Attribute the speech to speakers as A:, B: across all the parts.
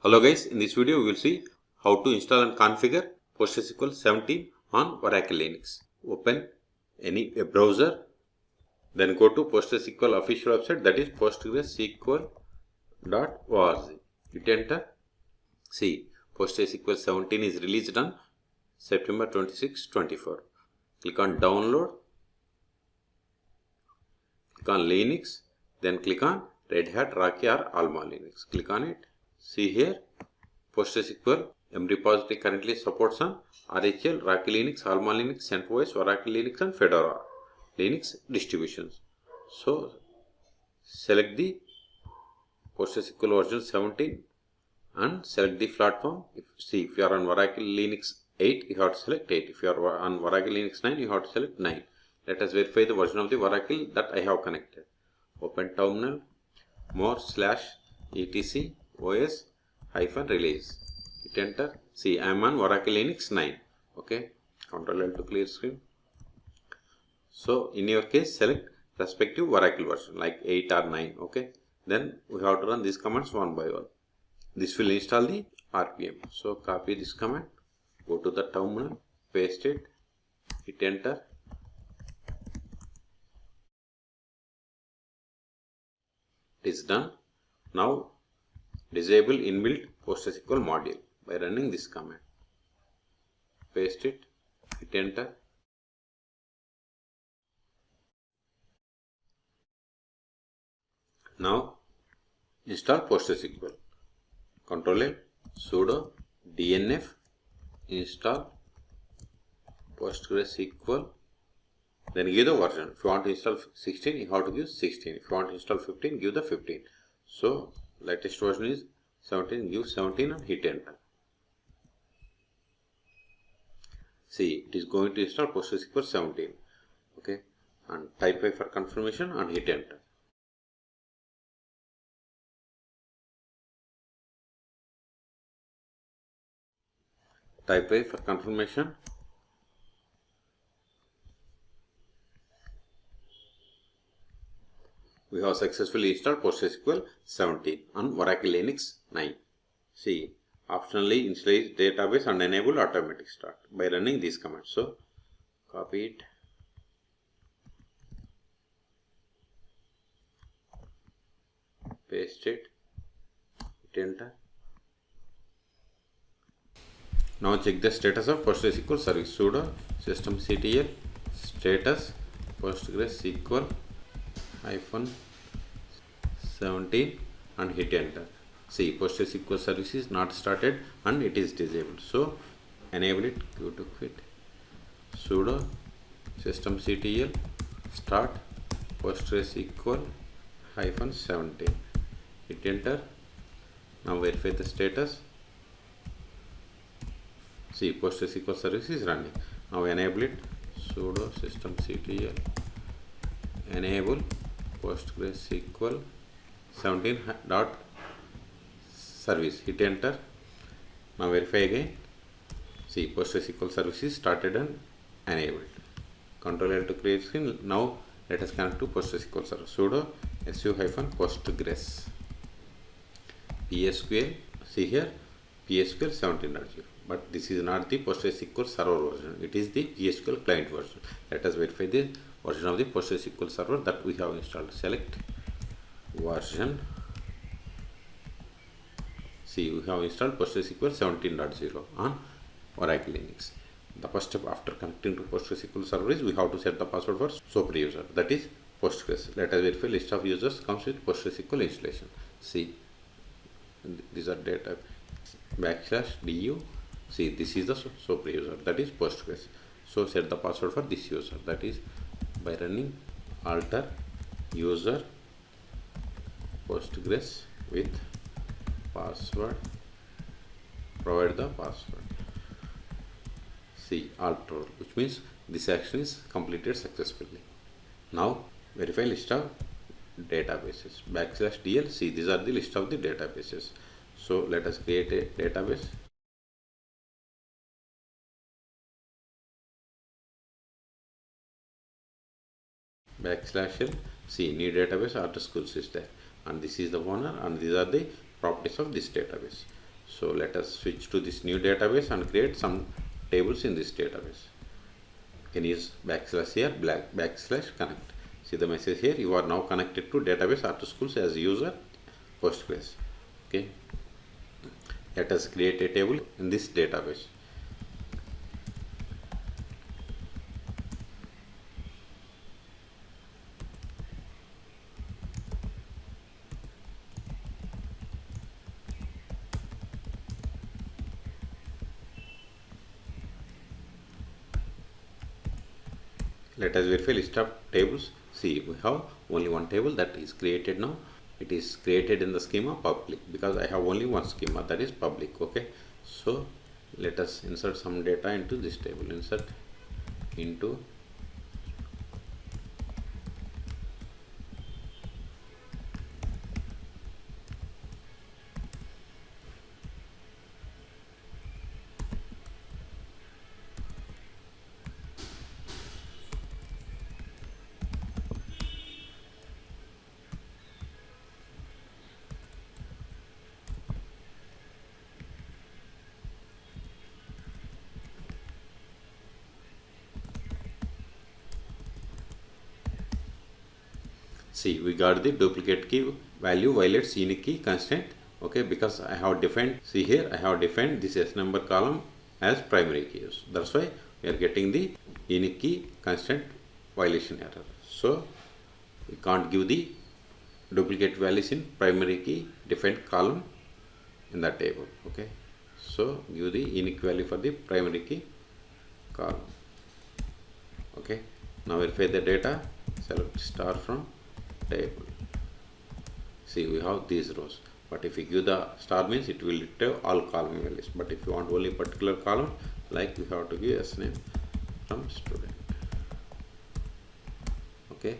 A: Hello guys, in this video we will see how to install and configure PostgreSQL 17 on Oracle Linux. Open any web browser, then go to PostgreSQL official website, that is PostgreSQL.org. Hit enter. See, PostgreSQL 17 is released on September 26, 24. Click on download, click on Linux, then click on Red Hat, Rocky or Alma Linux. Click on it. See here, PostgreSQL M repository currently supports on RHL, Rocky Linux, Alma Linux, CentOS, Oracle Linux and Fedora Linux distributions. So, select the PostgreSQL version 17 and select the platform. If you are on Oracle Linux 8, you have to select 8. If you are on Oracle Linux 9, you have to select 9. Let us verify the version of the Oracle that I have connected. Open terminal, more/etc os-release. Hit enter. See, I am on Oracle Linux 9. Okay. Ctrl L to clear screen. So, in your case, select respective Oracle version like 8 or 9. Okay. Then we have to run these commands one by one. This will install the RPM. So, copy this command. Go to the terminal. Paste it. Hit enter. It is done. Now, disable inbuilt PostgreSQL module by running this command. Paste it, hit enter. Now install PostgreSQL. Ctrl L, sudo dnf install PostgreSQL. Then give the version. If you want to install 16, you have to give 16. If you want to install 15, give the 15. So, latest version is 17, give 17 and hit enter. See, it is going to install PostgreSQL 17. Okay, and type I for confirmation and hit enter. Type I for confirmation. We have successfully installed PostgreSQL 17 on Oracle Linux 9. See, optionally install database and enable automatic start by running these commands. So, copy it, paste it, hit enter. Now check the status of PostgreSQL service. Sudo systemctl status PostgreSQL -17 and hit enter. See, PostgreSQL service is not started and it is disabled. So, enable it, go to quit. Sudo systemctl start PostgreSQL -17. Hit enter. Now verify the status. See, PostgreSQL service is running. Now enable it. Sudo systemctl enable PostgreSQL 17.service. Hit enter. Now verify again. See, PostgreSQL service is started and enabled. Ctrl L to clear screen. Now let us connect to PostgreSQL server. Sudo su-postgres PSQL. See here, PSQL 17.0. But this is not the PostgreSQL server version. It is the PSQL client version. Let us verify the version of the PostgreSQL server that we have installed. Select version. See, we have installed PostgreSQL 17.0 on Oracle Linux. The first step after connecting to PostgreSQL server is we have to set the password for super user, that is Postgres. Let us verify list of users comes with PostgreSQL installation. See, these are data /du. See, this is the super user, that is Postgres. So set the password for this user, that is by running alter user Postgres with password, provide the password. See, alter, which means this action is completed successfully. Now verify list of databases /dl. See, these are the list of the databases. So let us create a database. /l. See, new database after schools is there, and this is the owner and these are the properties of this database. So let us switch to this new database and create some tables in this database. You can use backslash here, backslash connect. See the message here, you are now connected to database Artschools as user Postgres. Okay, let us create a table in this database. Let us verify list of tables. See, we have only one table that is created now. It is created in the schema public because I have only one schema, that is public. Okay, so let us insert some data into this table. Insert into see, we got the duplicate key value violates unique key constraint. Okay, because I have defined, see here, I have defined this S number column as primary keys. That's why we are getting the unique key constraint violation error. So we can't give the duplicate values in primary key defined column in the table. Okay, so give the unique value for the primary key column. Okay, now verify the data, select star from table. See, we have these rows, but if you give the star means it will retrieve all column values, but if you want only particular column, like you have to give S name from student. Okay,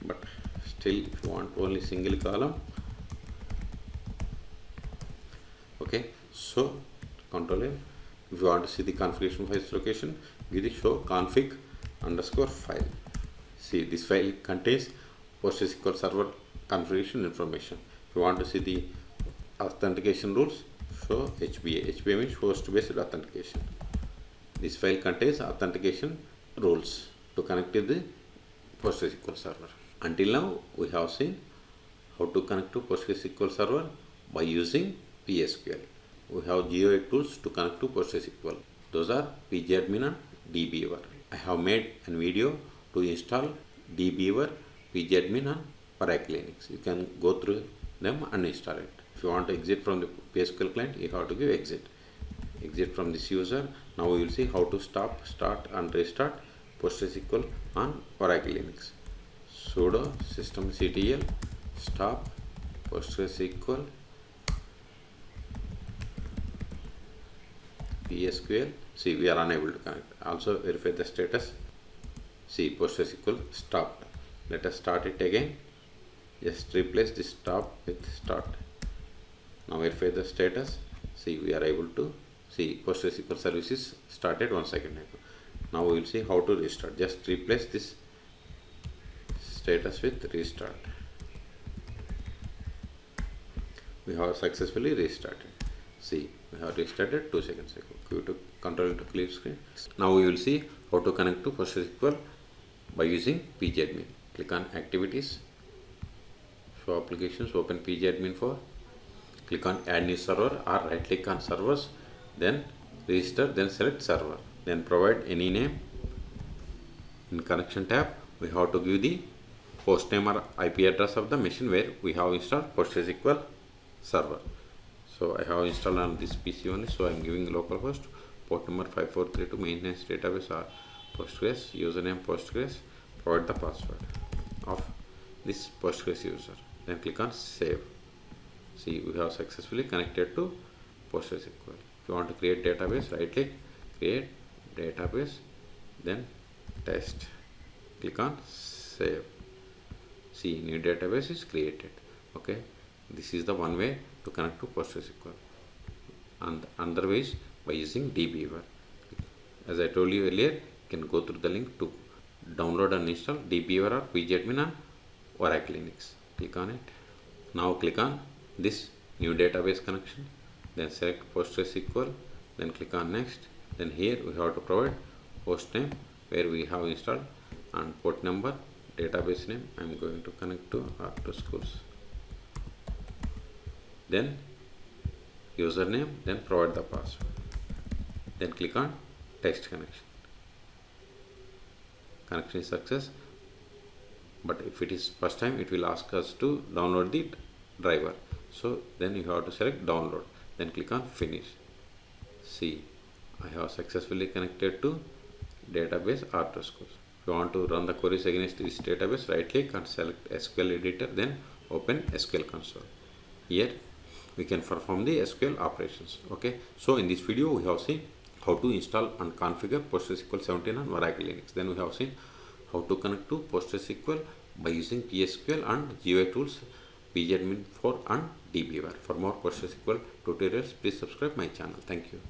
A: but still if you want only single column. Okay, so control M. If you want to see the configuration files location, give the show config underscore file. See, this file contains PostgreSQL server configuration information. If you want to see the authentication rules, show HBA. HBA means host based authentication. This file contains authentication rules to connect to the PostgreSQL server. Until now, we have seen how to connect to PostgreSQL server by using PSQL. We have GUI tools to connect to PostgreSQL. Those are Pgadmin and DBeaver. I have made a video to install DBeaver, Pgadmin and Linux. You can go through them and install it. If you want to exit from the PSQL client, you have to give exit. Exit from this user. Now we will see how to stop, start and restart PostgreSQL on Linux. Sudo systemctl stop PostgreSQL PSQL. See, we are unable to connect. Also verify the status. See, PostgreSQL stopped. Let us start it again. Just replace this stop with start. Now verify the status. See, we are able to see PostgreSQL services started 1 second ago. Now we will see how to restart. Just replace this status with restart. We have successfully restarted. See, we have restarted 2 seconds ago. Go to control to clear screen. Now we will see how to connect to PostgreSQL by using Pgadmin. Click on activities, show applications, open Pgadmin for. Click on add new server or right click on servers, then register, then select server, then provide any name. In connection tab, we have to give the host name or IP address of the machine where we have installed PostgreSQL server. So I have installed on this PC only, so I am giving localhost, port number 5432, maintenance database or Postgres, username Postgres, provide the password of this Postgres user. Then click on save. See, we have successfully connected to PostgreSQL. If you want to create database, right click, create database, then test. Click on save. See, new database is created. Okay, this is the one way to connect to PostgreSQL. And another way is by using DBeaver. As I told you earlier, you can go through the link to download and install DBeaver or Pgadmin on Linux. Click on it. Now click on this new database connection. then select PostgreSQL, then click on next. Then here we have to provide host name where we have installed and port number, database name. I am going to connect to R2 schools. Then username, then provide the password. Then click on text connection. Connection is success, but if it is first time it will ask us to download the driver. So then you have to select download, then click on finish. See, I have successfully connected to database R2 schools. If you want to run the queries against this database, right click and select SQL editor, then open SQL console. Here we can perform the SQL operations. Okay, so in this video we have seen how to install and configure PostgreSQL 17 on Oracle Linux. Then we have seen how to connect to PostgreSQL by using PSQL and GUI tools Pgadmin 4 and DBeaver. For more PostgreSQL tutorials, please subscribe my channel. Thank you.